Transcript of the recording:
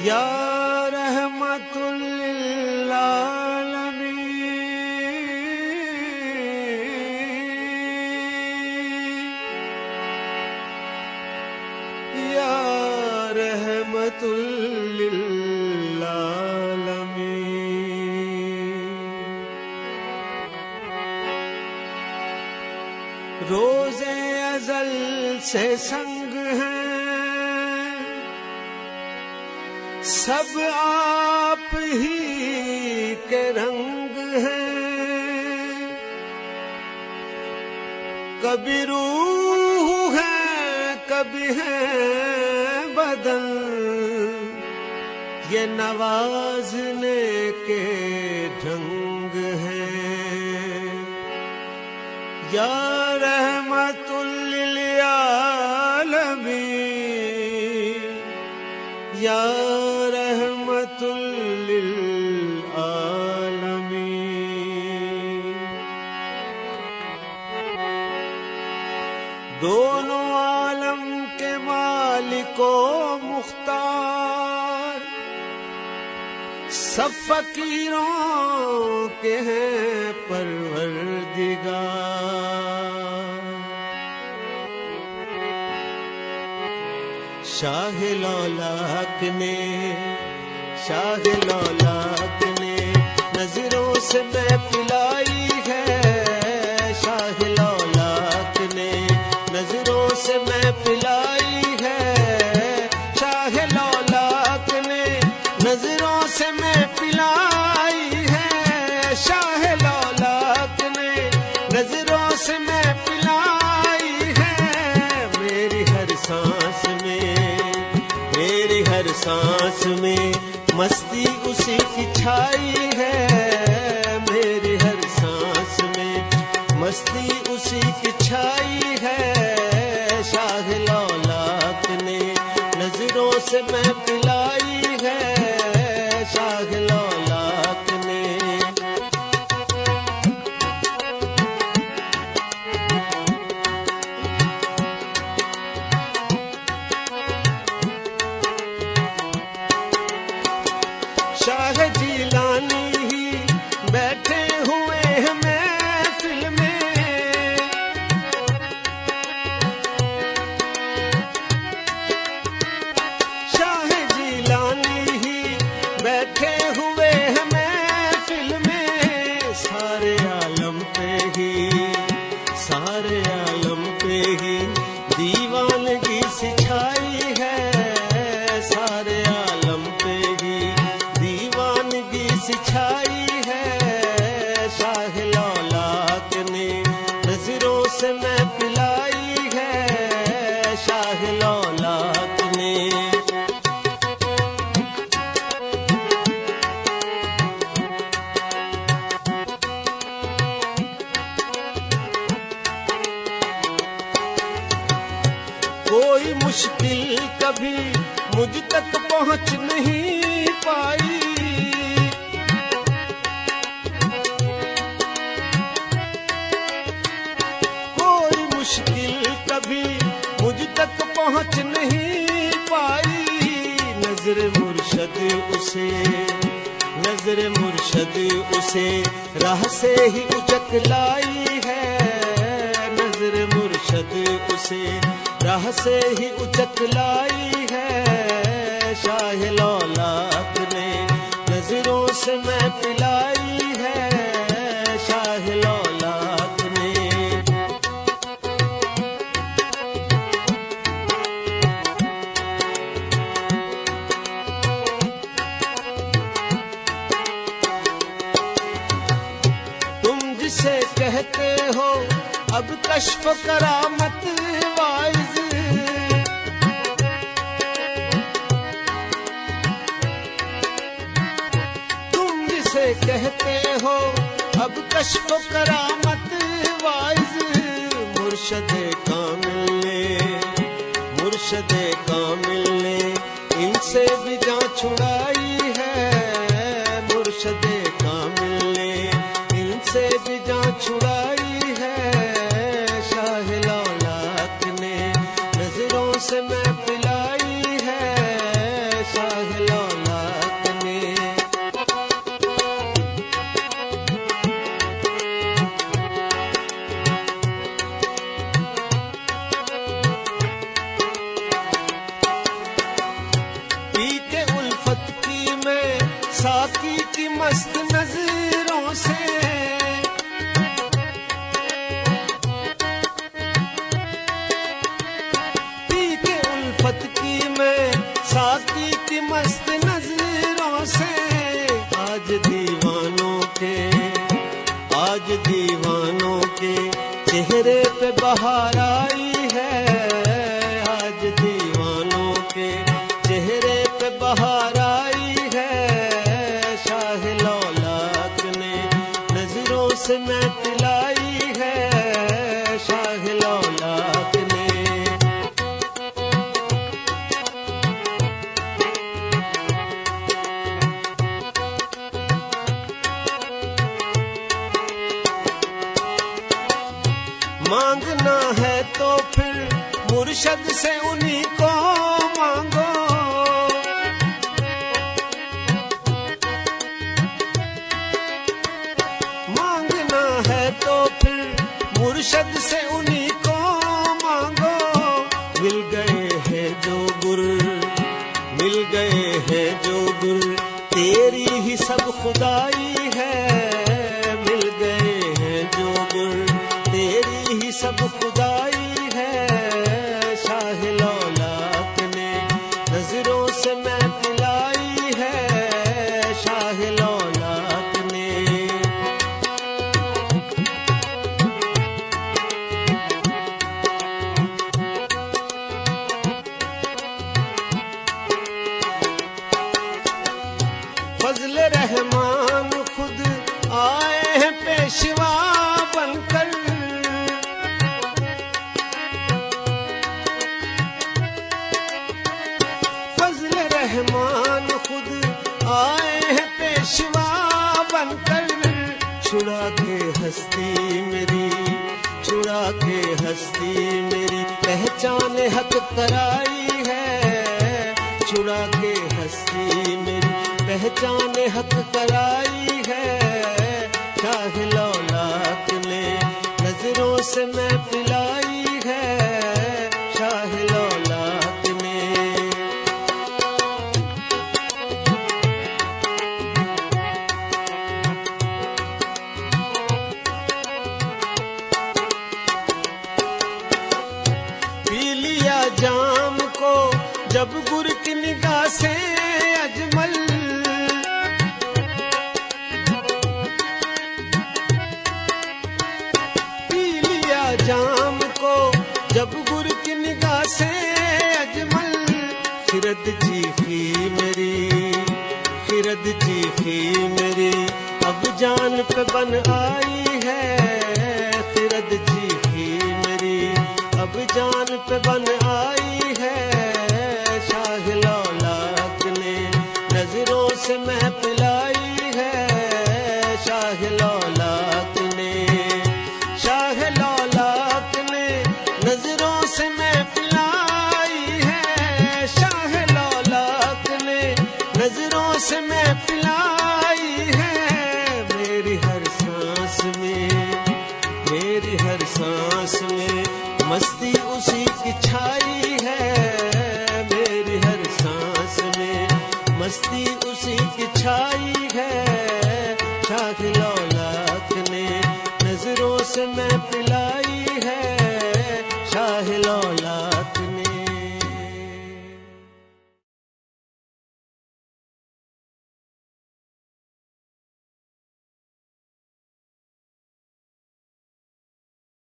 या रहमतुल लिल आलमीन, या रहमतुल लिल आलमीन। रोज़े अज़ल से संग हैं सब आप ही के रंग हैं, कभी रूह है कभी है बदन, ये नवाजने के ढंग हैं। या रहमतुल लिल आलमीन, या रहमतुल लिल आलमीन। दोनों आलम के मालिको मुख्तार, सब फकीरों के हैं परवरदिगार। शाह लौलाक ने नजरों से महफिलाई है, शाह लौलाक ने नजरों से महफिलाई है, शाह लौलाक ने नजरों से महफिलाई है, शाह लौलाक ने नजरों से महफिलाई है। मेरी हर सांस में मस्ती उसी की छाई है, मेरी हर सांस में मस्ती उसी की छाई है। शाह लौलाक ने नजरों से महफिलाई है, शाह लौलाक ने। शाह जिलानी ही बैठे हुए हैं महफिल में, शाह जिलानी ही बैठे हुए हैं महफिल में। सारे आलम पे ही दीवानगी सिछाई है, सारे आलम पे ही सिछाई है। शाह लौलाक ने नजरों से महफिलाई है, शाह लौलाक ने। कोई मुश्किल कभी मुझ तक पहुंच नहीं पाई, मुश्किल कभी मुझ तक पहुंच नहीं पाई। नजर मुर्शद उसे राह से ही उचक लाई है, नजर मुर्शद उसे राह से ही उचक लाई है। शाह लौलाक ने नजरों से महफिलाई है, शाह लौलाक ने। जिसे कहते हो अब कश्फ करामत वाइज, तुम जिसे कहते हो अब कश्फ करामत वाइज। मुर्शदे कामिल ने इनसे भी जान छुड़ाई है, मुर्शदे कामिल ने इनसे भी जान छुड़ाई है। शाह लौलाक ने नजरों से महफिलाई है, शाह लौलाक साकी की मस्त नजरों से पी के उल्फत की मैं साकी की मस्त नजरों से आज दीवानों के चेहरे पे बहार आई है। आज दीवानों के चेहरे पे बहार आई है। शाह लौलाक ने नजरों से मैं पिलाई है। शाह लौलाक ने मांगना है तो फिर मुर्शद से उन्हीं को मांगो। मांगना है तो फिर मुर्शद से उन्हीं को मांगो। मिल गए हैं जो गुर तेरी ही सब खुदाई है। मिल गए हैं जो गुर तेरी ही सब खुदाई है। शाह लौलाक ने नजरों से मैं पिलाई है। शाह लौलाक ने फजल रहमान खुद आए हैं पेशवा बनकर। फजल रहमान खुद आए हैं पेशवा बनकर। छुड़ा के हस्ती मेरी पहचान हक कराई है। छुड़ा के हस्ती मेरी पहचान हक कराई है। शाह लौलाक ने नजरों से मैं पिलाई है। शाह लौलाक ने पी लिया जाम को जब गुर की निगाह से अजमल। पी लिया जाम को जब गुर की निगाह से अजमल। खिरद चीखी मेरी अब जान पे बन आई है। खिरद चीखी मेरी अब जान पे बन आई है। शाह लौलाक ने नजरों से मैं पिलाई है। शाह लौलाक ने नजरों से मैं पिलाई है। शाह लौलाक ने नजरों से मैं पिलाई है। मेरी हर सांस में मस्ती उसी की छाई है। मेरी हर सांस में मस्ती उसी की छाई है। शाह लौलाक ने नजरों से मैं पिलाई है। शाह लौलाक